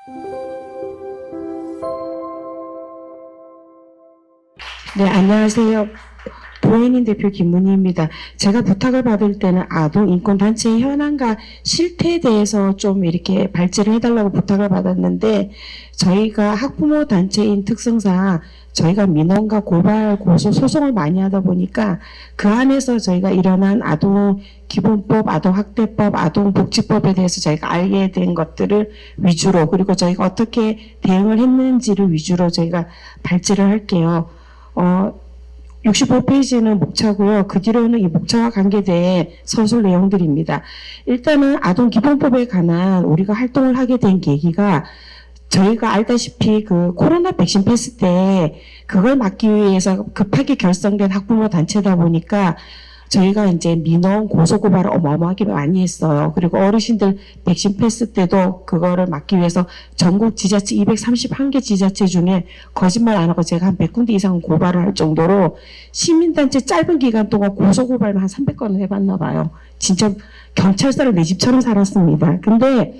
네, 안녕하세요. 보혜인 대표 김문희입니다. 제가 부탁을 받을 때는 아동 인권 단체의 현황과 실태에 대해서 좀 이렇게 발제를 해달라고 부탁을 받았는데, 저희가 학부모 단체인 특성상 저희가 민원과 고발, 고소, 소송을 많이 하다 보니까 그 안에서 저희가 일어난 아동 기본법, 아동 학대법, 아동 복지법에 대해서 저희가 알게 된 것들을 위주로, 그리고 저희가 어떻게 대응을 했는지를 위주로 저희가 발제를 할게요. 65페이지는 목차고요. 그 뒤로는 이 목차와 관계된 서술 내용들입니다. 일단은 아동기본법에 관한 우리가 활동을 하게 된 계기가, 저희가 알다시피 그 코로나 백신 패스 때 그걸 막기 위해서 급하게 결성된 학부모 단체다 보니까 저희가 이제 민원, 고소고발을 어마어마하게 많이 했어요. 그리고 어르신들 백신 패스 때도 그거를 막기 위해서 전국 지자체 231개 지자체 중에 거짓말 안 하고 제가 한 100군데 이상 고발을 할 정도로 시민단체 짧은 기간 동안 고소고발만 한 300건을 해봤나 봐요. 진짜 경찰서를 내 집처럼 살았습니다. 근데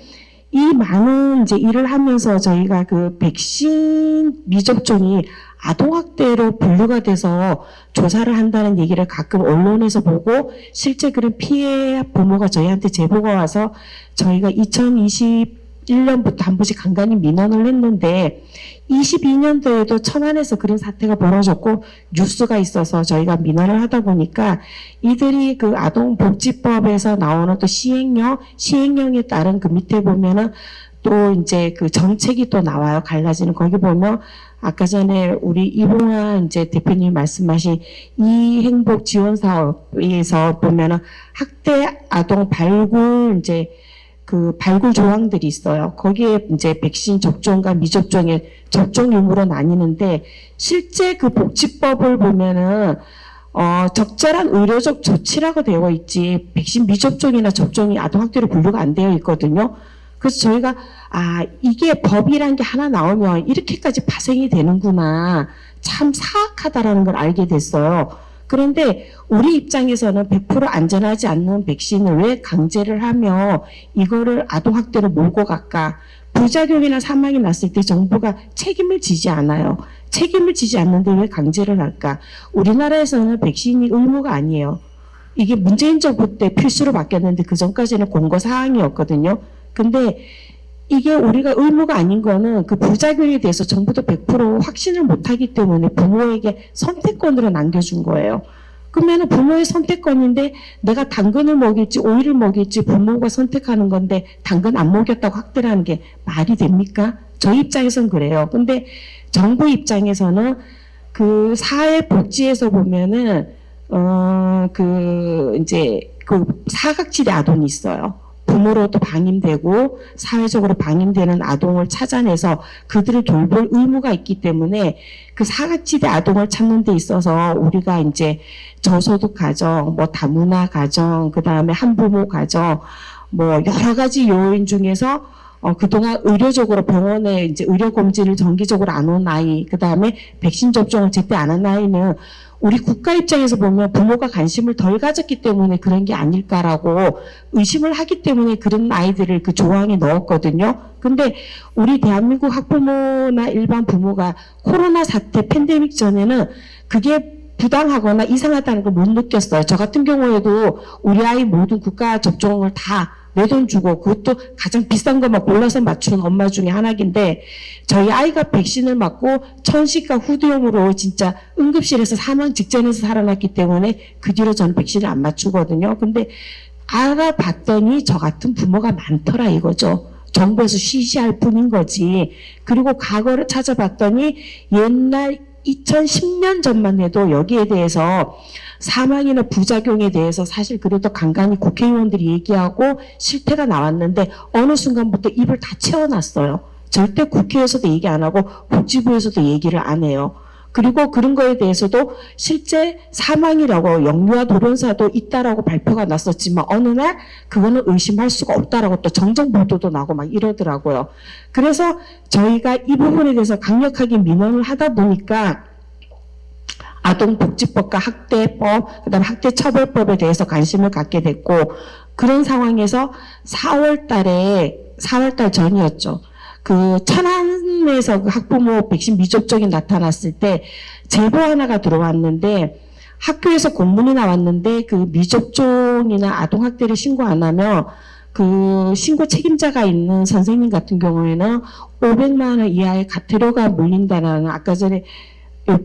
이 많은 이제 일을 하면서 저희가 그 백신 미접종이 아동학대로 분류가 돼서 조사를 한다는 얘기를 가끔 언론에서 보고, 실제 그런 피해 부모가 저희한테 제보가 와서 저희가 2021년부터 한 번씩 간간히 민원을 했는데, 22년도에도 천안에서 그런 사태가 벌어졌고 뉴스가 있어서 저희가 민원을 하다 보니까 이들이 그 아동복지법에서 나오는 또 시행령에 따른 그 밑에 보면은 또 이제 그 정책이 또 나와요. 갈라지는. 거기 보면 아까 전에 우리 이봉환 이제 대표님 말씀하신 이 행복 지원 사업에서 보면은 학대 아동 발굴 이제 그 발굴 조항들이 있어요. 거기에 이제 백신 접종과 미접종의 접종 유무로 나뉘는데, 실제 그 복지법을 보면은 적절한 의료적 조치라고 되어 있지 백신 미접종이나 접종이 아동학대로 분류가 안 되어 있거든요. 그래서 저희가 이게 법이란 게 하나 나오면 이렇게까지 파생이 되는구나, 참 사악하다라는 걸 알게 됐어요. 그런데 우리 입장에서는 100% 안전하지 않는 백신을 왜 강제를 하며 이거를 아동학대로 몰고 갈까? 부작용이나 사망이 났을 때 정부가 책임을 지지 않아요. 책임을 지지 않는데 왜 강제를 할까? 우리나라에서는 백신이 의무가 아니에요. 이게 문재인 정부 때 필수로 바뀌었는데 그 전까지는 공고사항이었거든요. 근데 이게 우리가 의무가 아닌 거는 그 부작용에 대해서 정부도 100% 확신을 못하기 때문에 부모에게 선택권으로 남겨준 거예요. 그러면 부모의 선택권인데 내가 당근을 먹일지 오이를 먹일지 부모가 선택하는 건데 당근 안 먹였다고 학대를 하는 게 말이 됩니까? 저희 입장에서는 그래요. 근데 정부 입장에서는 그 사회복지에서 보면은 이제 그 사각지대 아동이 있어요. 부모로도 방임되고 사회적으로 방임되는 아동을 찾아내서 그들을 돌볼 의무가 있기 때문에 그 사각지대 아동을 찾는 데 있어서 우리가 이제 저소득 가정, 뭐 다문화 가정, 그 다음에 한부모 가정, 뭐 여러 가지 요인 중에서 그동안 의료적으로 병원에 이제 의료검진을 정기적으로 안 온 아이, 그 다음에 백신 접종을 제때 안 한 아이는 우리 국가 입장에서 보면 부모가 관심을 덜 가졌기 때문에 그런 게 아닐까라고 의심을 하기 때문에 그런 아이들을 그 조항에 넣었거든요. 근데 우리 대한민국 학부모나 일반 부모가 코로나 사태 팬데믹 전에는 그게 부당하거나 이상하다는 걸 못 느꼈어요. 저 같은 경우에도 우리 아이 모든 국가 접종을 다 내 돈 주고 그것도 가장 비싼 것만 골라서 맞추는 엄마 중에 하나인데, 저희 아이가 백신을 맞고 천식과 후두염으로 진짜 응급실에서 사망 직전에서 살아났기 때문에 그 뒤로 저는 백신을 안 맞추거든요. 근데 알아봤더니 저 같은 부모가 많더라 이거죠. 정부에서 쉬쉬할 뿐인 거지. 그리고 과거를 찾아봤더니 옛날 2010년 전만 해도 여기에 대해서 사망이나 부작용에 대해서 사실 그래도 간간히 국회의원들이 얘기하고 실태가 나왔는데 어느 순간부터 입을 다 채워놨어요. 절대 국회에서도 얘기 안 하고 복지부에서도 얘기를 안 해요. 그리고 그런 거에 대해서도 실제 사망이라고 영유아 돌연사도 있다라고 발표가 났었지만 어느 날 그거는 의심할 수가 없다라고 또 정정 보도도 나고 막 이러더라고요. 그래서 저희가 이 부분에 대해서 강력하게 민원을 하다 보니까 아동복지법과 학대법, 그다음 학대처벌법에 대해서 관심을 갖게 됐고, 그런 상황에서 4월 달 전이었죠. 그 천안에서 그 학부모 백신 미접종이 나타났을 때 제보 하나가 들어왔는데 학교에서 공문이 나왔는데 그 미접종이나 아동학대를 신고 안 하면 그 신고 책임자가 있는 선생님 같은 경우에는 500만 원 이하의 과태료가 물린다는 아까 전에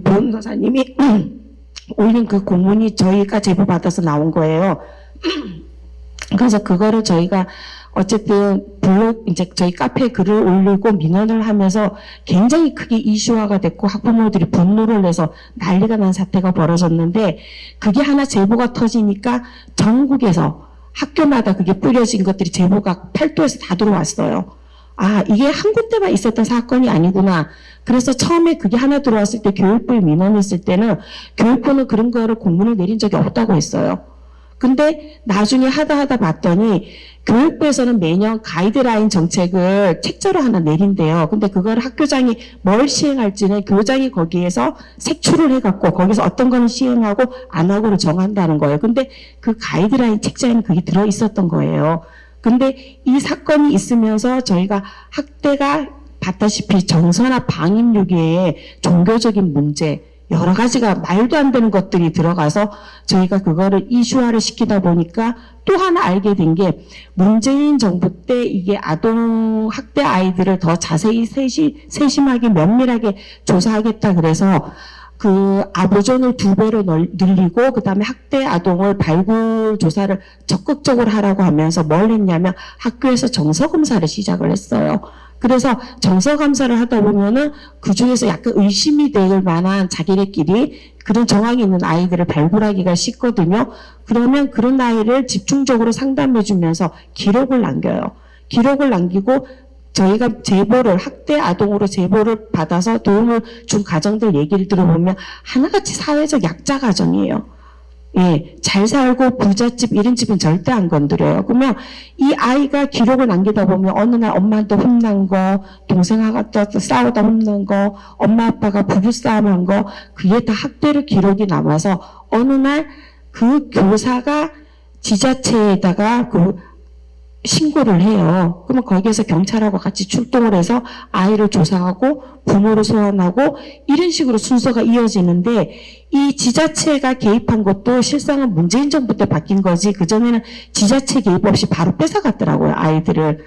변호사님이 올린 그 공문이 저희가 제보받아서 나온 거예요. 그래서 그거를 저희가 어쨌든 블로그 이제 저희 카페에 글을 올리고 민원을 하면서 굉장히 크게 이슈화가 됐고 학부모들이 분노를 내서 난리가 난 사태가 벌어졌는데 그게 하나 제보가 터지니까 전국에서 학교마다 그게 뿌려진 것들이 제보가 팔도에서 다 들어왔어요. 아, 이게 한 군데만 있었던 사건이 아니구나. 그래서 처음에 그게 하나 들어왔을 때 교육부에 민원했을 때는 교육부는 그런 거를 공문을 내린 적이 없다고 했어요. 근데 나중에 하다 봤더니 교육부에서는 매년 가이드라인 정책을 책자로 하나 내린대요. 근데 그걸 학교장이 뭘 시행할지는 교장이 거기에서 색출을 해갖고 거기서 어떤 거는 시행하고 안 하고를 정한다는 거예요. 근데 그 가이드라인 책자에는 그게 들어있었던 거예요. 근데 이 사건이 있으면서 저희가 학대가 봤다시피 정서나 방임유기에 종교적인 문제 여러 가지가 말도 안 되는 것들이 들어가서 저희가 그거를 이슈화를 시키다 보니까 또 하나 알게 된 게 문재인 정부 때 이게 아동 학대 아이들을 더 자세히 세심하게 면밀하게 조사하겠다 그래서 그 아보존을 2배로 늘리고 그다음에 학대 아동을 발굴 조사를 적극적으로 하라고 하면서 뭘 했냐면 학교에서 정서 검사를 시작을 했어요. 그래서 정서 감사를 하다 보면은 그 중에서 약간 의심이 될 만한 자기네끼리 그런 정황이 있는 아이들을 발굴하기가 쉽거든요. 그러면 그런 아이를 집중적으로 상담해 주면서 기록을 남겨요. 기록을 남기고 저희가 제보를 학대 아동으로 제보를 받아서 도움을 준 가정들 얘기를 들어보면 하나같이 사회적 약자 가정이에요. 예, 잘 살고 부잣집 이런 집은 절대 안 건드려요. 그러면 이 아이가 기록을 남기다 보면 어느 날 엄마한테 혼난 거, 동생하고 싸우다 혼난 거, 엄마 아빠가 부부싸움한 거 그게 다 학대로 기록이 남아서 어느 날 그 교사가 지자체에다가 그 신고를 해요. 그러면 거기에서 경찰하고 같이 출동을 해서 아이를 조사하고 부모를 소환하고 이런 식으로 순서가 이어지는데 이 지자체가 개입한 것도 실상은 문재인 정부 때 바뀐 거지 그전에는 지자체 개입 없이 바로 뺏어갔더라고요. 아이들을.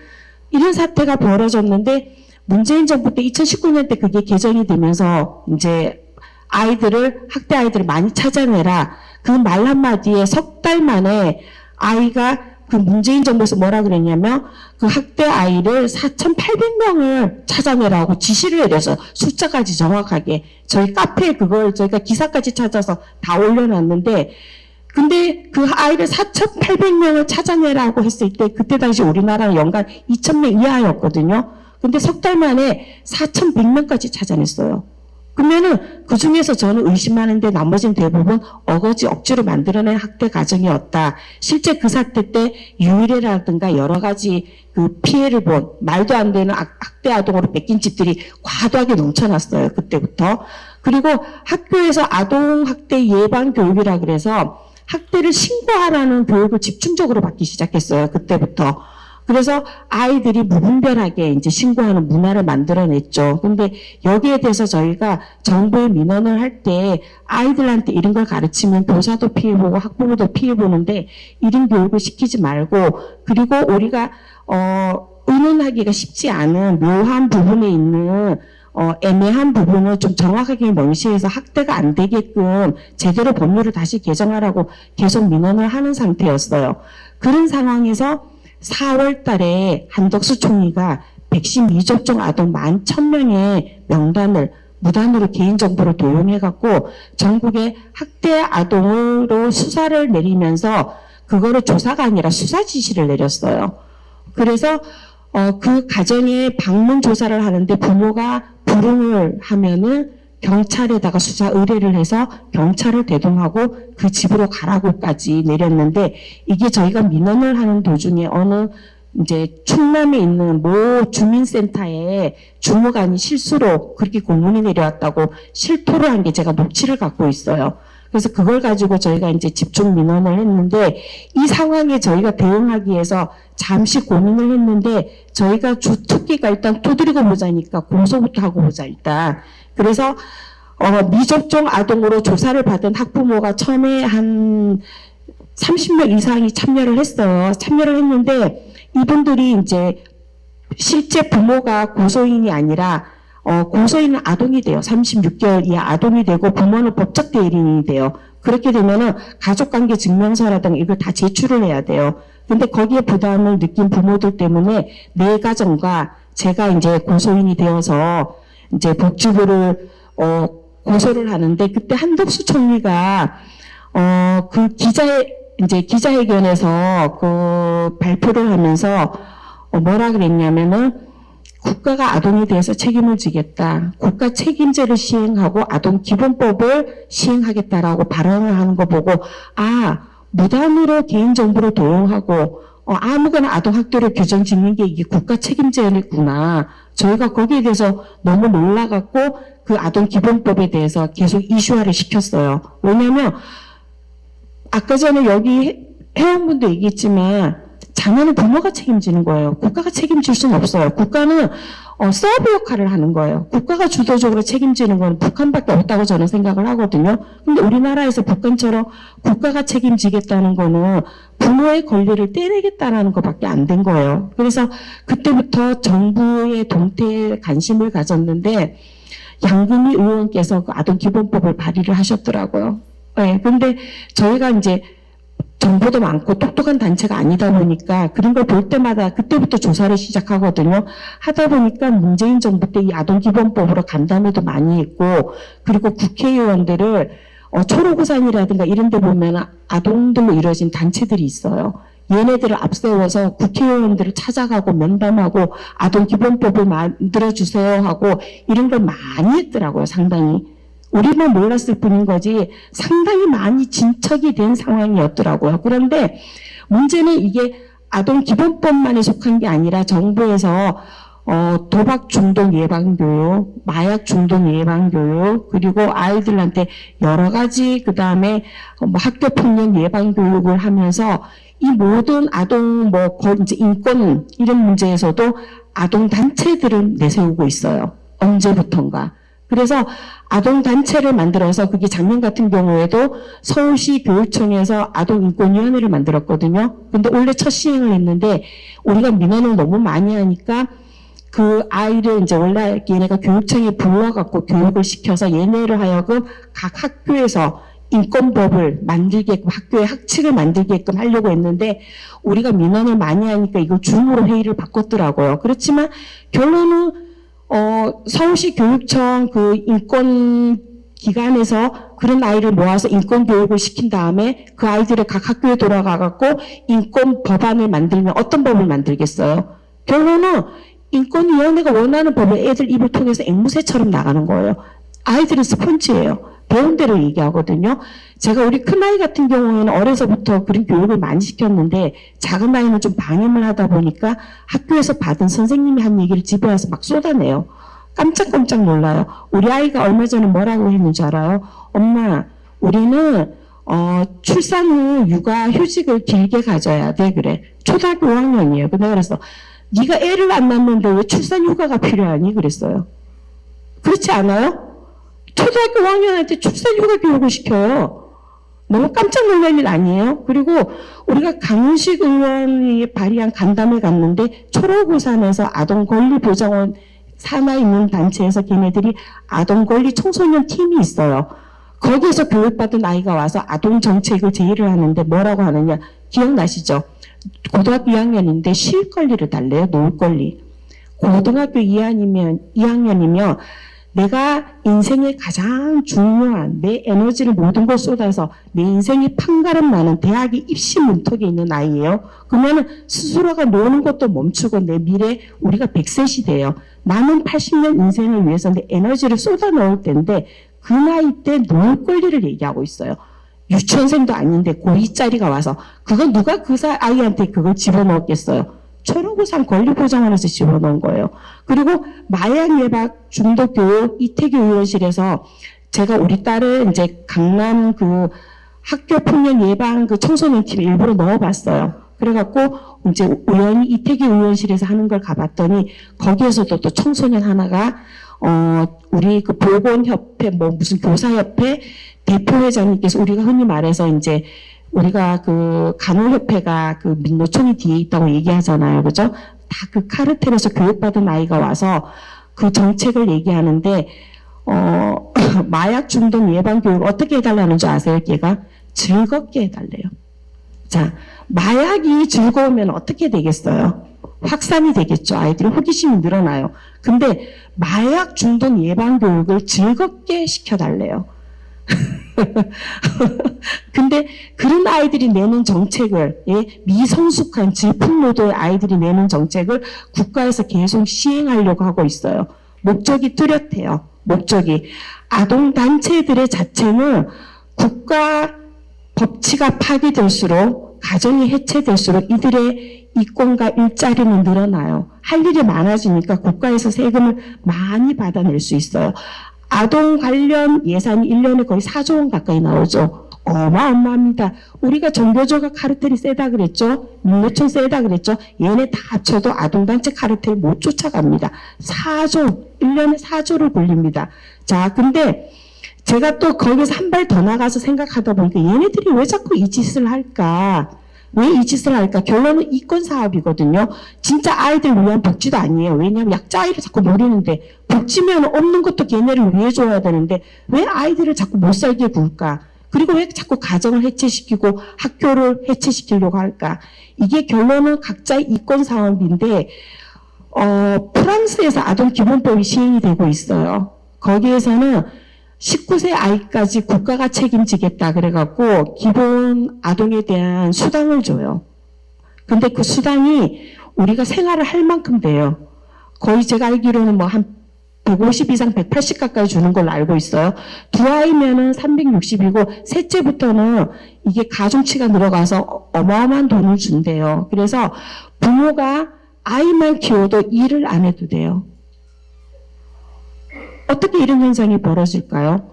이런 사태가 벌어졌는데 문재인 정부 때 2019년 때 그게 개정이 되면서 이제 아이들을 학대 아이들을 많이 찾아내라. 그 말 한마디에 석 달 만에 아이가 그 문재인 정부에서 뭐라 그랬냐면 그 학대 아이를 4,800명을 찾아내라고 지시를 내려서 숫자까지 정확하게 저희 카페에 그걸 저희가 기사까지 찾아서 다 올려놨는데 근데 그 아이를 4,800명을 찾아내라고 했을 때 그때 당시 우리나라는 연간 2,000명 이하였거든요. 근데 석 달 만에 4,100명까지 찾아냈어요. 그러면은 그 중에서 저는 의심하는데 나머지는 대부분 어거지 억지로 만들어낸 학대 가정이었다. 실제 그 사태 때 유일이라든가 여러 가지 그 피해를 본 말도 안 되는 학대 아동으로 뺏긴 집들이 과도하게 넘쳐났어요. 그때부터. 그리고 학교에서 아동 학대 예방 교육이라 그래서 학대를 신고하라는 교육을 집중적으로 받기 시작했어요. 그때부터. 그래서 아이들이 무분별하게 이제 신고하는 문화를 만들어냈죠. 근데 여기에 대해서 저희가 정부에 민원을 할 때 아이들한테 이런 걸 가르치면 교사도 피해보고 학부모도 피해보는데 이런 교육을 시키지 말고 그리고 우리가 의논하기가 쉽지 않은 묘한 부분에 있는 애매한 부분을 좀 정확하게 명시해서 학대가 안 되게끔 제대로 법률을 다시 개정하라고 계속 민원을 하는 상태였어요. 그런 상황에서 4월 달에 한덕수 총리가 백신 미접종 아동 11,000명의 명단을 무단으로 개인정보를 도용해갖고 전국에 학대 아동으로 수사를 내리면서 그거를 조사가 아니라 수사 지시를 내렸어요. 그래서 그 가정에 방문 조사를 하는데 부모가 불응을 하면은 경찰에다가 수사 의뢰를 해서 경찰을 대동하고 그 집으로 가라고까지 내렸는데 이게 저희가 민원을 하는 도중에 어느 이제 충남에 있는 모 주민센터에 주무관이 실수로 그렇게 공문이 내려왔다고 실토를 한 게 제가 녹취를 갖고 있어요. 그래서 그걸 가지고 저희가 이제 집중 민원을 했는데 이 상황에 저희가 대응하기 위해서 잠시 고민을 했는데 저희가 주특기가 일단 두드리고 보자니까 공소부터 하고 보자 일단. 그래서 미접종 아동으로 조사를 받은 학부모가 처음에 한 30명 이상이 참여를 했어요. 참여를 했는데 이분들이 이제 실제 부모가 고소인이 아니라 고소인은 아동이 돼요. 36개월 이하 아동이 되고 부모는 법적 대리인이 돼요. 그렇게 되면은 가족관계 증명서라든가 이걸 다 제출을 해야 돼요. 근데 거기에 부담을 느낀 부모들 때문에 내 가정과 제가 이제 고소인이 되어서 이제 복지부를 고소를 하는데 그때 한덕수 총리가 그 기자회견에서 그 발표를 하면서 뭐라 그랬냐면은 국가가 아동에 대해서 책임을 지겠다. 국가 책임제를 시행하고 아동 기본법을 시행하겠다라고 발언을 하는 거 보고 무단으로 개인정보를 도용하고 아무거나 아동 학대를 규정 짓는 게 이게 국가 책임제였구나. 저희가 거기에 대해서 너무 놀라갖고 그 아동 기본법에 대해서 계속 이슈화를 시켰어요. 왜냐하면 아까 전에 여기 회원분도 얘기했지만 자녀는 부모가 책임지는 거예요. 국가가 책임질 수는 없어요. 국가는 서브 역할을 하는 거예요. 국가가 주도적으로 책임지는 건 북한밖에 없다고 저는 생각을 하거든요. 근데 우리나라에서 북한처럼 국가가 책임지겠다는 거는 부모의 권리를 떼내겠다라는 것밖에 안 된 거예요. 그래서 그때부터 정부의 동태에 관심을 가졌는데 양금희 의원께서 그 아동기본법을 발의를 하셨더라고요. 네, 근데 저희가 이제 정보도 많고 똑똑한 단체가 아니다 보니까 그런 걸 볼 때마다 그때부터 조사를 시작하거든요. 하다 보니까 문재인 정부 때 이 아동기본법으로 간담회도 많이 했고 그리고 국회의원들을 초록우산이라든가 이런 데 보면 아동들로 이루어진 단체들이 있어요. 얘네들을 앞세워서 국회의원들을 찾아가고 면담하고 아동기본법을 만들어주세요 하고 이런 걸 많이 했더라고요. 상당히. 우리만 몰랐을 뿐인 거지 상당히 많이 진척이 된 상황이었더라고요. 그런데 문제는 이게 아동기본법만에 속한 게 아니라 정부에서 도박 중독 예방 교육, 마약 중독 예방 교육, 그리고 아이들한테 여러 가지 그다음에 학교 폭력 예방 교육을 하면서 이 모든 아동 이제 인권 이런 문제에서도 아동 단체들을 내세우고 있어요. 언제부턴가. 그래서 아동단체를 만들어서 그게 작년 같은 경우에도 서울시 교육청에서 아동인권위원회를 만들었거든요. 근데 올해 첫 시행을 했는데 우리가 민원을 너무 많이 하니까 그 아이를 이제 원래 얘네가 교육청에 불러갖고 교육을 시켜서 얘네를 하여금 각 학교에서 인권법을 만들게끔 학교의 학칙을 만들게끔 하려고 했는데 우리가 민원을 많이 하니까 이걸 줌으로 회의를 바꿨더라고요. 그렇지만 결론은 서울시 교육청 그 인권 기관에서 그런 아이를 모아서 인권 교육을 시킨 다음에 그 아이들을 각 학교에 돌아가갖고 인권 법안을 만들면 어떤 법을 만들겠어요? 결론은 인권위원회가 원하는 법을 애들 입을 통해서 앵무새처럼 나가는 거예요. 아이들은 스펀지예요. 배운 대로 얘기하거든요. 제가 우리 큰아이 같은 경우에는 어려서부터 그런 교육을 많이 시켰는데 작은 아이는 좀 방임을 하다 보니까 학교에서 받은 선생님이 한 얘기를 집에 와서 막 쏟아내요. 깜짝깜짝 놀라요. 우리 아이가 얼마 전에 뭐라고 했는지 알아요? 엄마, 우리는 출산 후 육아 휴직을 길게 가져야 돼. 그래. 초등학교 5학년이에요. 내가 그래서 네가 애를 안 낳는데 왜 출산 휴가가 필요하니? 그랬어요. 그렇지 않아요? 초등학교 5학년한테 출산휴가 교육을 시켜요. 너무 깜짝 놀랄 일 아니에요? 그리고 우리가 강훈식 의원이 발의한 간담회 갔는데 초록우산에서 아동권리보장원 산하에 있는 단체에서 걔네들이 아동권리 청소년 팀이 있어요. 거기에서 교육받은 아이가 와서 아동정책을 제의를 하는데 뭐라고 하느냐 기억나시죠? 고등학교 2학년인데 쉴 권리를 달래요. 놀 권리. 고등학교 2학년이면 내가 인생의 가장 중요한 내 에너지를 모든 걸 쏟아서 내 인생이 판가름 나는 대학의 입시 문턱에 있는 아이예요. 그러면 스스로가 노는 것도 멈추고 내 미래 우리가 100세 시대예요. 남은 80년 인생을 위해서 내 에너지를 쏟아 넣을 때인데 그 나이 때 놀 권리를 얘기하고 있어요. 유치원생도 아닌데 고2짜리가 와서 그건 누가 그 아이한테 그걸 집어넣었겠어요. 초록우산 권리보장원에서 집어넣은 거예요. 그리고 마약 예방 중독 교육 이태규 의원실에서 제가 우리 딸을 이제 강남 그 학교 폭력 예방 그 청소년 팀에 일부러 넣어봤어요. 그래갖고 이제 우연히 이태기 의원실에서 하는 걸 가봤더니 거기에서도 또 청소년 하나가 우리 그 보건협회 뭐 무슨 교사협회 대표회장님께서 우리가 흔히 말해서 이제 우리가 그 간호협회가 그 민노총이 뒤에 있다고 얘기하잖아요. 그죠? 다 그 카르텔에서 교육받은 아이가 와서 그 정책을 얘기하는데 마약 중독 예방 교육을 어떻게 해달라는 줄 아세요? 걔가 즐겁게 해달래요. 자, 마약이 즐거우면 어떻게 되겠어요? 확산이 되겠죠. 아이들이 호기심이 늘어나요. 근데 마약 중독 예방 교육을 즐겁게 시켜달래요. 근데 그런 아이들이 내는 정책을, 미성숙한 질풍노도의 아이들이 내는 정책을 국가에서 계속 시행하려고 하고 있어요. 목적이 뚜렷해요. 목적이. 아동단체들의 자체는 국가 법치가 파괴될수록, 가정이 해체될수록 이들의 이권과 일자리는 늘어나요. 할 일이 많아지니까 국가에서 세금을 많이 받아낼 수 있어요. 아동 관련 예산이 1년에 거의 4조 원 가까이 나오죠. 어마어마합니다. 우리가 종교조가 카르텔이 세다 그랬죠. 민노총 세다 그랬죠. 얘네 다 합쳐도 아동단체 카르텔 못 쫓아갑니다. 4조, 1년에 4조를 굴립니다. 자, 근데 제가 또 거기서 한 발 더 나가서 생각하다 보니까 얘네들이 왜 자꾸 이 짓을 할까? 왜 이 짓을 할까? 결론은 이권 사업이거든요. 진짜 아이들 위한 복지도 아니에요. 왜냐하면 약자 아이를 자꾸 노리는데 복지면 없는 것도 걔네를 위해 줘야 되는데 왜 아이들을 자꾸 못 살게 굴까? 그리고 왜 자꾸 가정을 해체시키고 학교를 해체시키려고 할까? 이게 결론은 각자의 이권 사업인데 프랑스에서 아동기본법이 시행이 되고 있어요. 거기에서는 19세 아이까지 국가가 책임지겠다 그래갖고 기본 아동에 대한 수당을 줘요. 근데 그 수당이 우리가 생활을 할 만큼 돼요. 거의 제가 알기로는 뭐 한 150 이상 180 가까이 주는 걸로 알고 있어요. 두 아이면은 360이고 셋째부터는 이게 가중치가 들어가서 어마어마한 돈을 준대요. 그래서 부모가 아이만 키워도 일을 안 해도 돼요. 어떻게 이런 현상이 벌어질까요?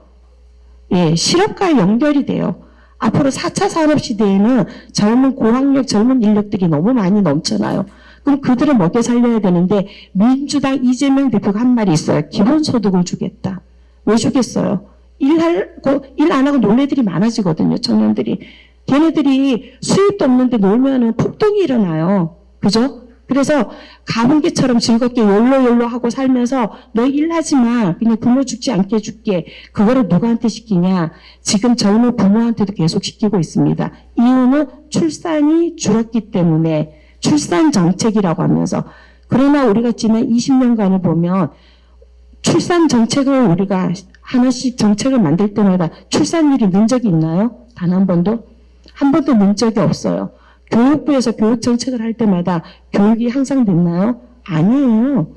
예, 실업과 연결이 돼요. 앞으로 4차 산업시대에는 젊은 고학력, 젊은 인력들이 너무 많이 넘쳐나요. 그럼 그들을 먹여 살려야 되는데 민주당 이재명 대표가 한 말이 있어요. 기본소득을 주겠다. 왜 주겠어요? 일 안 하고 놀 애들이 많아지거든요. 청년들이. 걔네들이 수입도 없는데 놀면은 폭동이 일어나요. 그죠? 그래서 가문기처럼 즐겁게 욜로 하고 살면서 너 일하지 마. 그냥 굶어 죽지 않게 해줄게. 그거를 누구한테 시키냐. 지금 젊은 부모한테도 계속 시키고 있습니다. 이유는 출산이 줄었기 때문에 출산 정책이라고 하면서. 그러나 우리가 지난 20년간을 보면 출산 정책을 우리가 하나씩 정책을 만들 때마다 출산율이 는 적이 있나요? 단 한 번도? 한 번도 는 적이 없어요. 교육부에서 교육정책을 할 때마다 교육이 향상 됐나요? 아니에요.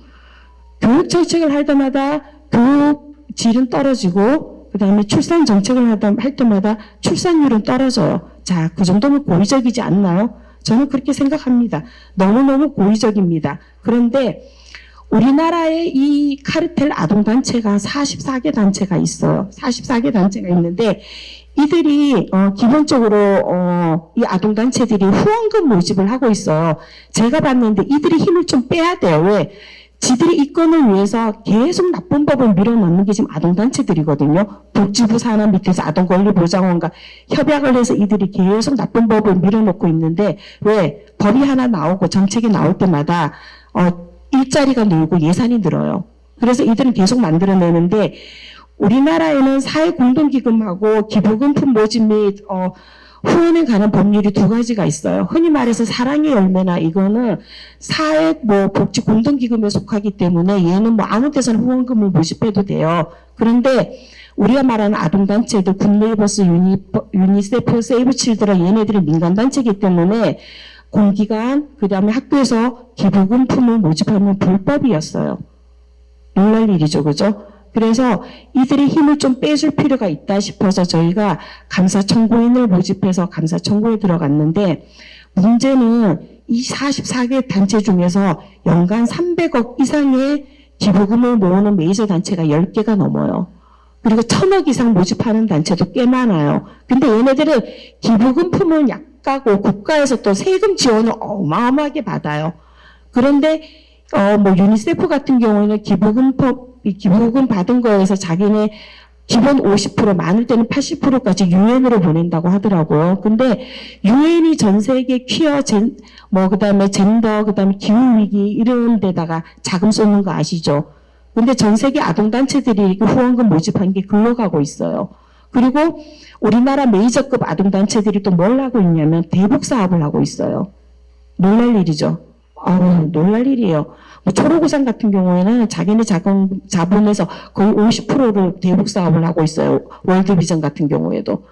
교육정책을 할 때마다 교육 질은 떨어지고 그 다음에 출산정책을 할 때마다 출산율은 떨어져요. 자, 그 정도면 고의적이지 않나요? 저는 그렇게 생각합니다. 너무너무 고의적입니다. 그런데 우리나라의 이 카르텔 아동단체가 44개 단체가 있어요. 44개 단체가 있는데 이들이 기본적으로 이 아동단체들이 후원금 모집을 하고 있어요. 제가 봤는데 이들이 힘을 좀 빼야 돼요. 왜? 지들이 이권을 위해서 계속 나쁜 법을 밀어넣는 게 지금 아동단체들이거든요. 복지부 산하 밑에서 아동권리보장원과 협약을 해서 이들이 계속 나쁜 법을 밀어넣고 있는데 왜? 법이 하나 나오고 정책이 나올 때마다 일자리가 늘고 예산이 늘어요. 그래서 이들은 계속 만들어내는데 우리나라에는 사회공동기금하고 기부금품 모집 및 후원에 관한 법률이 두 가지가 있어요. 흔히 말해서 사랑의 열매나 이거는 사회 복지 공동기금에 속하기 때문에 얘는 아무 데서나 후원금을 모집해도 돼요. 그런데 우리가 말하는 아동단체들 굿네이버스, 유니세프, 세이브 칠드런 얘네들이 민간단체이기 때문에 공기관 그다음에 학교에서 기부금품을 모집하면 불법이었어요. 놀랄 일이죠. 그죠? 그래서 이들의 힘을 좀 빼줄 필요가 있다 싶어서 저희가 감사 청구인을 모집해서 감사 청구에 들어갔는데 문제는 이 44개 단체 중에서 연간 300억 이상의 기부금을 모으는 메이저 단체가 10개가 넘어요. 그리고 1,000억 이상 모집하는 단체도 꽤 많아요. 근데 얘네들은 기부금품은 약가고 국가에서 또 세금 지원을 어마어마하게 받아요. 그런데 뭐 유니세프 같은 경우에는 기부금 받은 거에서 자기네 기본 50%, 많을 때는 80%까지 유엔으로 보낸다고 하더라고요. 근데 유엔이 전 세계 퀴어, 그다음에 젠더, 그다음에 기후위기 이런 데다가 자금 쏟는 거 아시죠? 근데 전 세계 아동단체들이 후원금 모집한 게 글로 가고 있어요. 그리고 우리나라 메이저급 아동단체들이 또 뭘 하고 있냐면 대북 사업을 하고 있어요. 놀랄 일이죠. 놀랄 일이에요. 뭐 초록우산 같은 경우에는 자기네 자본에서 거의 50%를 대북 사업을 하고 있어요. 월드비전 같은 경우에도.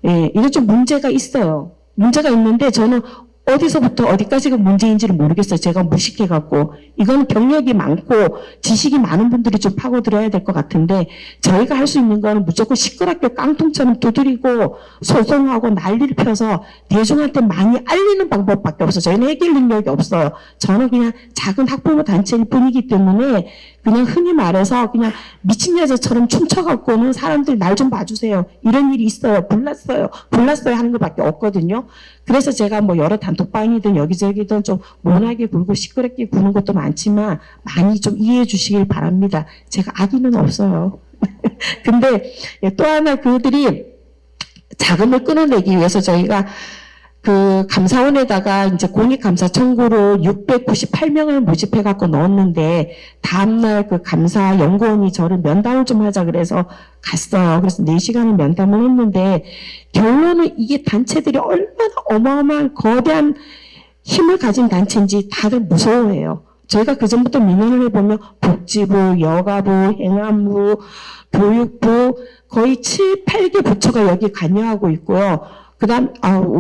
예, 이게 좀 문제가 있어요. 문제가 있는데 저는 어디서부터 어디까지가 문제인지를 모르겠어요. 제가 무식해갖고. 이건 경력이 많고 지식이 많은 분들이 좀 파고들어야 될 것 같은데 저희가 할 수 있는 거는 무조건 시끄럽게 깡통처럼 두드리고 소송하고 난리를 펴서 대중한테 많이 알리는 방법밖에 없어요. 저희는 해결 능력이 없어요. 저는 그냥 작은 학부모 단체일 뿐이기 때문에 그냥 흔히 말해서 그냥 미친 여자처럼 춤춰갖고는 사람들 날 좀 봐주세요. 이런 일이 있어요. 불났어요 하는 것밖에 없거든요. 그래서 제가 뭐 여러 단톡방이든 여기저기든 좀 모나게 굴고 시끄럽게 구는 것도 많지만 많이 좀 이해해 주시길 바랍니다. 제가 악의는 없어요. 근데 또 하나 그들이 자금을 끊어내기 위해서 저희가 그 감사원에다가 이제 공익감사 청구로 698명을 모집해 갖고 넣었는데 다음날 그 감사 연구원이 저를 면담을 좀 하자 그래서 갔어요. 그래서 4시간을 면담을 했는데 결론은 이게 단체들이 얼마나 어마어마한 거대한 힘을 가진 단체인지 다들 무서워해요. 저희가 그전부터 민원을 해보면 복지부, 여가부, 행안부, 교육부 거의 7, 8개 부처가 여기 관여하고 있고요. 그다음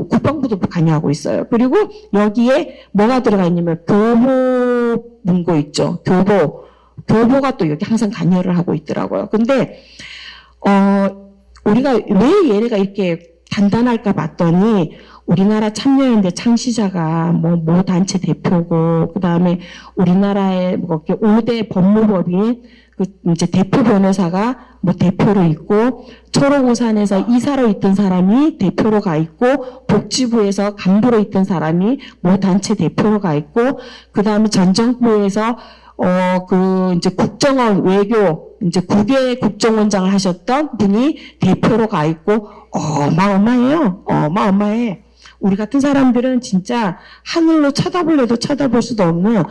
국방부도 관여하고 있어요. 그리고 여기에 뭐가 들어가 있냐면 교보 문고 있죠. 교보가 또 여기 항상 관여를 하고 있더라고요. 근데 우리가 왜 얘네가 이렇게 단단할까 봤더니 우리나라 참여연대 창시자가 모 단체 대표고 그다음에 우리나라의 뭐 5대 법무법인 그 이제 대표 변호사가 뭐 대표로 있고 초록우산에서 이사로 있던 사람이 대표로 가 있고 복지부에서 간부로 있던 사람이 뭐 단체 대표로 가 있고 그다음에 전 정부에서 그 이제 국정원 외교 이제 국외 국정원장을 하셨던 분이 대표로 가 있고 어마어마해요. 어마어마해. 우리 같은 사람들은 진짜 하늘로 쳐다볼래도 쳐다볼 수도 없는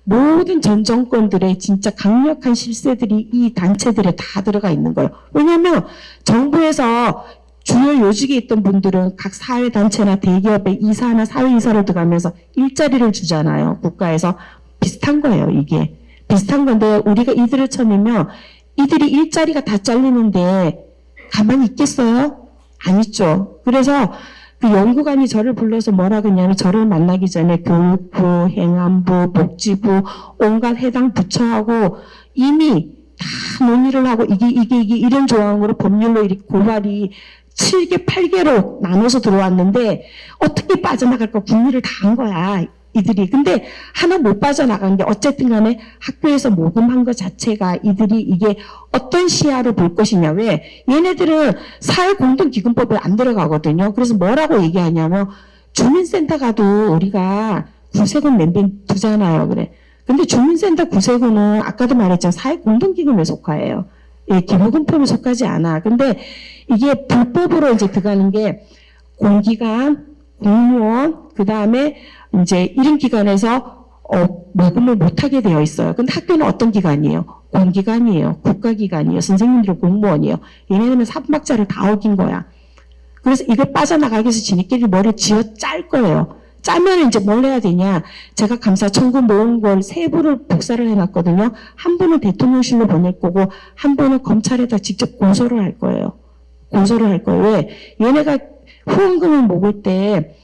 모든 전 정권들의 진짜 강력한 실세들이 이 단체들에 다 들어가 있는 거예요. 왜냐하면 정부에서 주요 요직에 있던 분들은 각 사회단체나 대기업에 이사나 사회이사로 들어가면서 일자리를 주잖아요. 국가에서. 비슷한 거예요, 이게. 비슷한 건데 우리가 이들을 쳐내면 이들이 일자리가 다 잘리는데 가만히 있겠어요? 안 있죠. 그래서 그 연구관이 저를 불러서 뭐라 그러냐면 저를 만나기 전에 교육부, 행안부, 복지부, 온갖 해당 부처하고 이미 다 논의를 하고 이게 이런 조항으로 법률로 이렇게 고발이 7개, 8개로 나눠서 들어왔는데 어떻게 빠져나갈까 궁리를 다 한 거야. 이들이. 근데 하나 못 빠져나간 게 어쨌든 간에 학교에서 모금한 것 자체가 이들이 이게 어떤 시야로 볼 것이냐. 왜? 얘네들은 사회공동기금법에 안 들어가거든요. 그래서 뭐라고 얘기하냐면 주민센터 가도 우리가 구세군 멘붕 두잖아요. 그래. 근데 주민센터 구세군은 아까도 말했지만 사회공동기금에 속하예요. 예, 기부금품에 속하지 않아. 근데 이게 불법으로 이제 들어가는 게 공기관, 공무원, 그 다음에 이제 이런 기관에서 모금을 못하게 되어 있어요. 근데 학교는 어떤 기관이에요? 공기관이에요. 국가기관이에요. 선생님들은 공무원이에요. 얘네들은 사법학자를 다 어긴 거야. 그래서 이걸 빠져나가기 위해서 지네끼리 머리를 쥐어 짤 거예요. 짜면 이제 뭘 해야 되냐. 제가 감사 청구 모은 걸 세 부를 복사를 해놨거든요. 한 분은 대통령실로 보낼 거고 한 분은 검찰에다 직접 고소를 할 거예요. 고소를 할 거예요. 왜? 얘네가 후원금을 먹을 때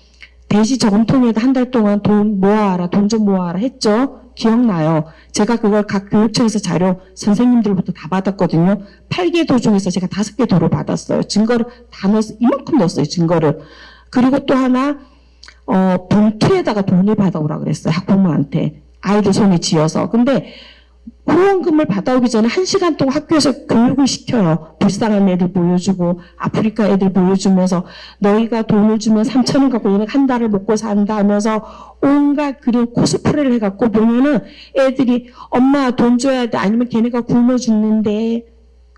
대시 저금통에다 한 달 동안 돈 모아라, 돈 좀 모아라 했죠? 기억나요? 제가 그걸 각 교육청에서 자료 선생님들부터 다 받았거든요. 8개 도 중에서 제가 5개 도로 받았어요. 증거를 다 넣었어요. 이만큼 넣었어요, 증거를. 그리고 또 하나, 봉투에다가 돈을 받아오라 그랬어요, 학부모한테. 아이들 손에 쥐어서. 근데 후원금을 받아오기 전에 1시간 동안 학교에서 교육을 시켜요. 불쌍한 애들 보여주고 아프리카 애들 보여주면서 너희가 돈을 주면 3,000원 갖고 얘네 한 달을 먹고 산다 하면서 온갖 그런 코스프레를 해갖고 보면은 애들이 엄마 돈 줘야 돼 아니면 걔네가 굶어 죽는데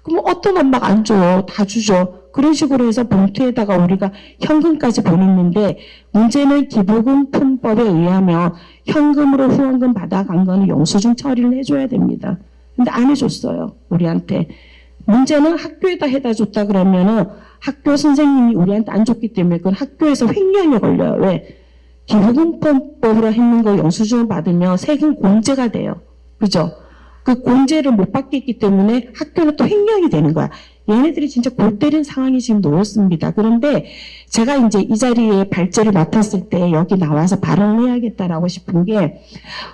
그럼 어떤 엄마가 안 줘요? 다 주죠. 그런 식으로 해서 봉투에다가 우리가 현금까지 보냈는데 문제는 기부금품법에 의하면 현금으로 후원금 받아간 거는 영수증 처리를 해줘야 됩니다. 근데 안 해줬어요. 우리한테. 문제는 학교에다 해다 줬다 그러면은 학교 선생님이 우리한테 안 줬기 때문에 그건 학교에서 횡령이 걸려요. 왜? 기부금품법으로 했는 거 영수증을 받으면 세금 공제가 돼요. 그죠? 그 공제를 못 받겠기 때문에 학교는 또 횡령이 되는 거야. 얘네들이 진짜 골 때린 상황이 지금 놓였습니다. 그런데 제가 이제 이 자리에 발제를 맡았을 때 여기 나와서 발언을 해야겠다라고 싶은 게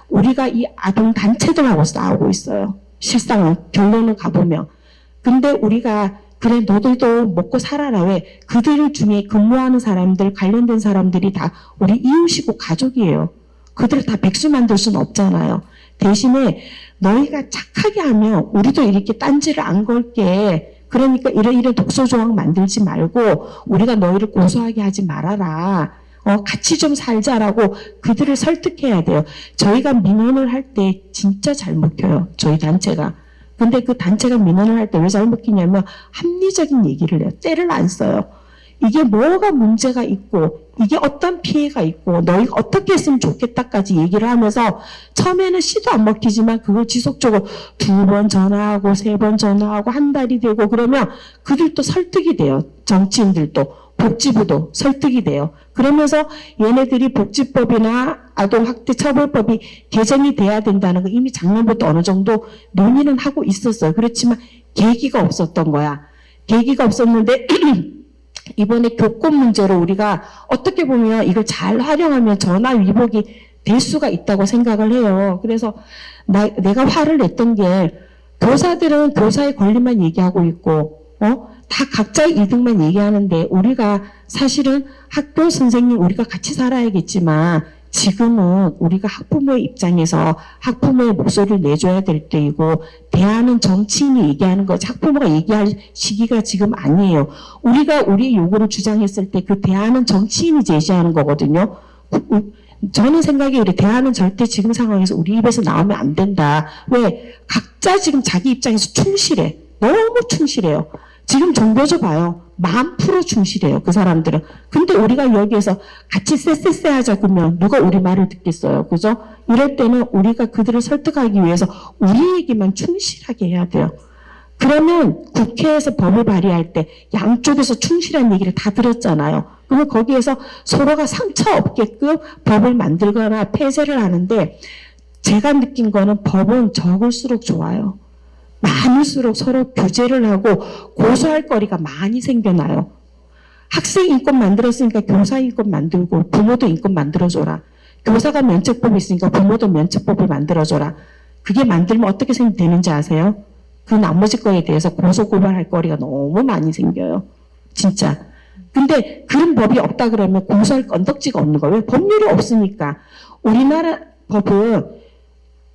우리가 이 아동 단체들하고 싸우고 있어요. 실상은 결론을 가보면. 근데 우리가 그래 너들도 먹고 살아라. 왜? 그들 중에 근무하는 사람들 관련된 사람들이 다 우리 이웃이고 가족이에요. 그들을 다 백수 만들 수는 없잖아요. 대신에 너희가 착하게 하면 우리도 이렇게 딴지를 안 걸게. 그러니까 이런 독소 조항 만들지 말고 우리가 너희를 고소하게 하지 말아라. 같이 좀 살자라고 그들을 설득해야 돼요. 저희가 민원을 할 때 진짜 잘 먹혀요. 저희 단체가. 근데 그 단체가 민원을 할 때 왜 잘 먹히냐면 합리적인 얘기를 해요. 떼를 안 써요. 이게 뭐가 문제가 있고 이게 어떤 피해가 있고 너희가 어떻게 했으면 좋겠다까지 얘기를 하면서 처음에는 씨도 안 먹히지만 그걸 지속적으로 2번 전화하고 3번 전화하고 한 달이 되고 그러면 그들도 설득이 돼요. 정치인들도 복지부도 설득이 돼요. 그러면서 얘네들이 복지법이나 아동학대처벌법이 개정이 돼야 된다는 거 이미 작년부터 어느 정도 논의는 하고 있었어요. 그렇지만 계기가 없었던 거야. 계기가 없었는데 이번에 교권 문제로 우리가 어떻게 보면 이걸 잘 활용하면 전화 위복이 될 수가 있다고 생각을 해요. 그래서 내가 화를 냈던 게 교사들은 교사의 권리만 얘기하고 있고 다 각자의 이득만 얘기하는데 우리가 사실은 학교 선생님 우리가 같이 살아야겠지만 지금은 우리가 학부모의 입장에서 학부모의 목소리를 내줘야 될 때이고 대안은 정치인이 얘기하는 거지 학부모가 얘기할 시기가 지금 아니에요. 우리가 우리의 요구를 주장했을 때 그 대안은 정치인이 제시하는 거거든요. 저는 생각에 우리 대안은 절대 지금 상황에서 우리 입에서 나오면 안 된다. 왜? 각자 지금 자기 입장에서 충실해. 너무 충실해요. 지금 정보조 봐요. 10,000% 충실해요. 그 사람들은. 근데 우리가 여기에서 같이 쎄쎄쎄 하자 그러면 누가 우리 말을 듣겠어요. 그죠? 이럴 때는 우리가 그들을 설득하기 위해서 우리에게만 충실하게 해야 돼요. 그러면 국회에서 법을 발의할 때 양쪽에서 충실한 얘기를 다 들었잖아요. 그러면 거기에서 서로가 상처 없게끔 법을 만들거나 폐쇄를 하는데 제가 느낀 거는 법은 적을수록 좋아요. 많을수록 서로 규제를 하고 고소할 거리가 많이 생겨나요. 학생 인권 만들었으니까 교사 인권 만들고 부모도 인권 만들어줘라. 교사가 면책법이 있으니까 부모도 면책법을 만들어줘라. 그게 만들면 어떻게 되는지 아세요? 그 나머지 거에 대해서 고소고발할 거리가 너무 많이 생겨요. 진짜. 근데 그런 법이 없다 그러면 고소할 건덕지가 없는 거예요. 왜? 법률이 없으니까. 우리나라 법은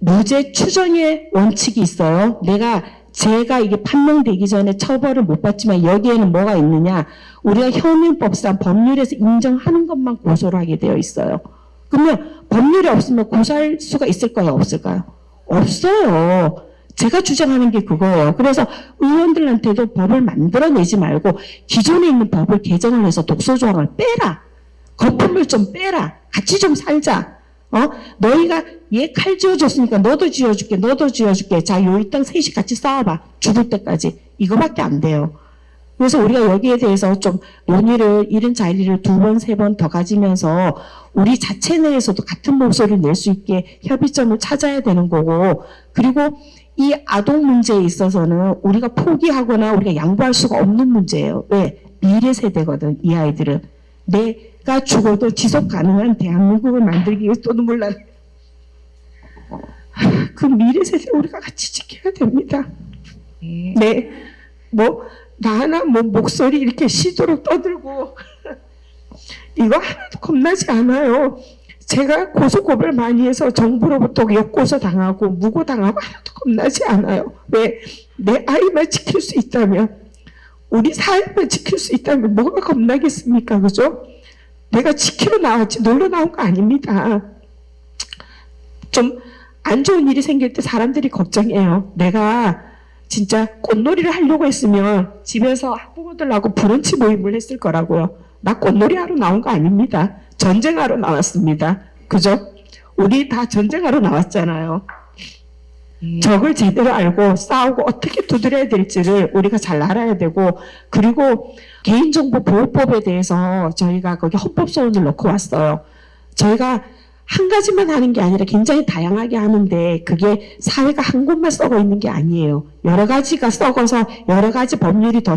무죄 추정의 원칙이 있어요. 제가 이게 판명되기 전에 처벌을 못 받지만 여기에는 뭐가 있느냐. 우리가 현행법상 법률에서 인정하는 것만 고소를 하게 되어 있어요. 그러면 법률이 없으면 고소할 수가 있을까요? 없을까요? 없어요. 제가 주장하는 게 그거예요. 그래서 의원들한테도 법을 만들어내지 말고 기존에 있는 법을 개정을 해서 독소조항을 빼라. 거품을 좀 빼라. 같이 좀 살자. 너희가 얘 칼 쥐어줬으니까 너도 쥐어줄게, 너도 쥐어줄게. 자, 요 이 땅 셋이 같이 싸워봐. 죽을 때까지. 이거밖에 안 돼요. 그래서 우리가 여기에 대해서 좀 논의를, 이런 자리를 2번, 3번 더 가지면서 우리 자체 내에서도 같은 목소리를 낼 수 있게 협의점을 찾아야 되는 거고, 그리고 이 아동 문제에 있어서는 우리가 포기하거나 우리가 양보할 수가 없는 문제예요. 왜? 미래 세대거든, 이 아이들은. 내가 죽어도 지속 가능한 대한민국을 만들기 위해서 또 눈물 나는 그 미래 세대 우리가 같이 지켜야 됩니다. 네. 나 하나 목소리 이렇게 시도로 떠들고 이거 하나도 겁나지 않아요. 제가 고소고발 많이 해서 정부로부터 역고소 당하고 무고 당하고 하나도 겁나지 않아요. 왜? 내 아이만 지킬 수 있다면, 우리 사회만 지킬 수 있다면 뭐가 겁나겠습니까? 그죠? 내가 지키러 나왔지 놀러 나온 거 아닙니다. 좀 안 좋은 일이 생길 때 사람들이 걱정해요. 내가 진짜 꽃놀이를 하려고 했으면 집에서 학부모들하고 브런치 모임을 했을 거라고요. 나 꽃놀이 하러 나온 거 아닙니다. 전쟁하러 나왔습니다. 그죠? 우리 다 전쟁하러 나왔잖아요. 적을 제대로 알고 싸우고 어떻게 두드려야 될지를 우리가 잘 알아야 되고, 그리고 개인정보보호법에 대해서 저희가 거기 헌법소원을 넣고 왔어요. 저희가 한 가지만 하는 게 아니라 굉장히 다양하게 하는데 그게 사회가 한 곳만 썩어 있는 게 아니에요. 여러 가지가 썩어서 여러 가지 법률이 다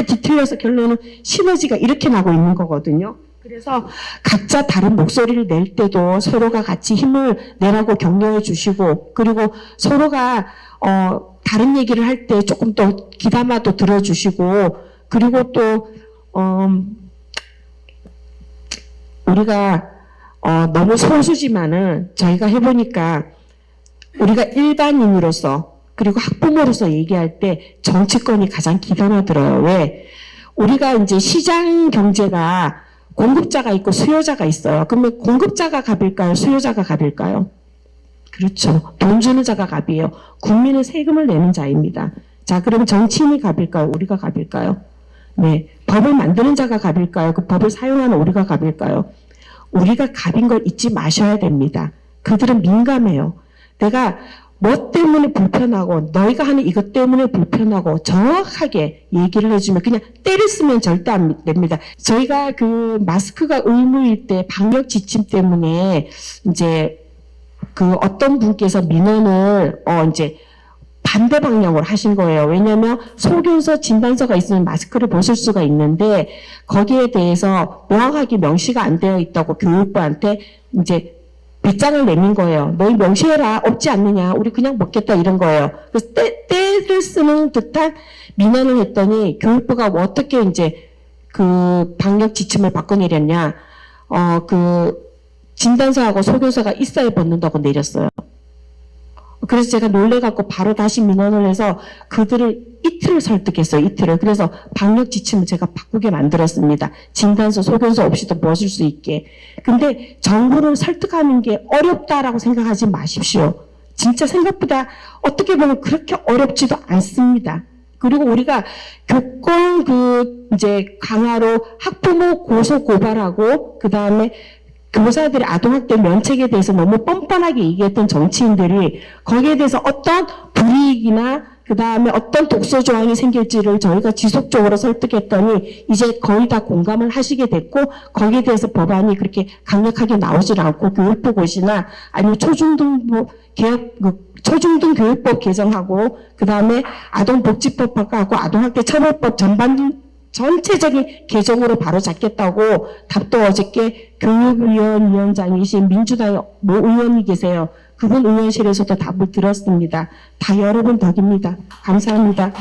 뒤틀려서 결론은 시너지가 이렇게 나고 있는 거거든요. 그래서 각자 다른 목소리를 낼 때도 서로가 같이 힘을 내라고 격려해 주시고, 그리고 서로가 다른 얘기를 할 때 조금 더 귀담아도 들어주시고, 그리고 또 우리가 너무 소수지만은 저희가 해보니까 우리가 일반인으로서 그리고 학부모로서 얘기할 때 정치권이 가장 귀담아들어요. 왜? 우리가 이제 시장 경제가 공급자가 있고 수요자가 있어요. 그러면 공급자가 갑일까요? 수요자가 갑일까요? 그렇죠. 돈 주는 자가 갑이에요. 국민은 세금을 내는 자입니다. 자, 그럼 정치인이 갑일까요? 우리가 갑일까요? 네. 법을 만드는 자가 갑일까요? 그 법을 사용하는 우리가 갑일까요? 우리가 갑인 걸 잊지 마셔야 됩니다. 그들은 민감해요. 내가 뭐 때문에 불편하고 너희가 하는 이것 때문에 불편하고 정확하게 얘기를 해주면 그냥 때를 쓰면 절대 안 됩니다. 저희가 그 마스크가 의무일 때 방역 지침 때문에 이제 그 어떤 분께서 민원을 이제 반대 방향으로 하신 거예요. 왜냐하면 소견서, 진단서가 있으면 마스크를 벗을 수가 있는데 거기에 대해서 명확하게 명시가 안 되어 있다고 교육부한테 이제 빗장을 내민 거예요. 너희 명시해라. 없지 않느냐. 우리 그냥 먹겠다. 이런 거예요. 그래서 때를 쓰는 듯한 민원을 했더니 교육부가 어떻게 이제 그 방역 지침을 바꿔내렸냐. 그 진단서하고 소견서가 있어야 벗는다고 내렸어요. 그래서 제가 놀래갖고 바로 다시 민원을 해서 그들을 이틀을 설득했어요. 이틀을. 그래서 방역 지침을 제가 바꾸게 만들었습니다. 진단서, 소견서 없이도 벗을 수 있게. 근데 정부를 설득하는 게 어렵다라고 생각하지 마십시오. 진짜 생각보다 어떻게 보면 그렇게 어렵지도 않습니다. 그리고 우리가 교권 이제 강화로 학부모 고소 고발하고 그 다음에 교사들이 아동학대 면책에 대해서 너무 뻔뻔하게 얘기했던 정치인들이 거기에 대해서 어떤 불이익이나 그 다음에 어떤 독소 조항이 생길지를 저희가 지속적으로 설득했더니 이제 거의 다 공감을 하시게 됐고 거기에 대해서 법안이 그렇게 강력하게 나오질 않고 교육부 고시나 아니면 초중등 교육법 개정하고 그 다음에 아동복지법하고 아동학대 처벌법 전체적인 개정으로 바로 잡겠다고 답도 어저께 교육위원장이신 민주당의 모 의원이 계세요. 그분 의원실에서도 답을 들었습니다. 다 여러분 덕입니다. 감사합니다.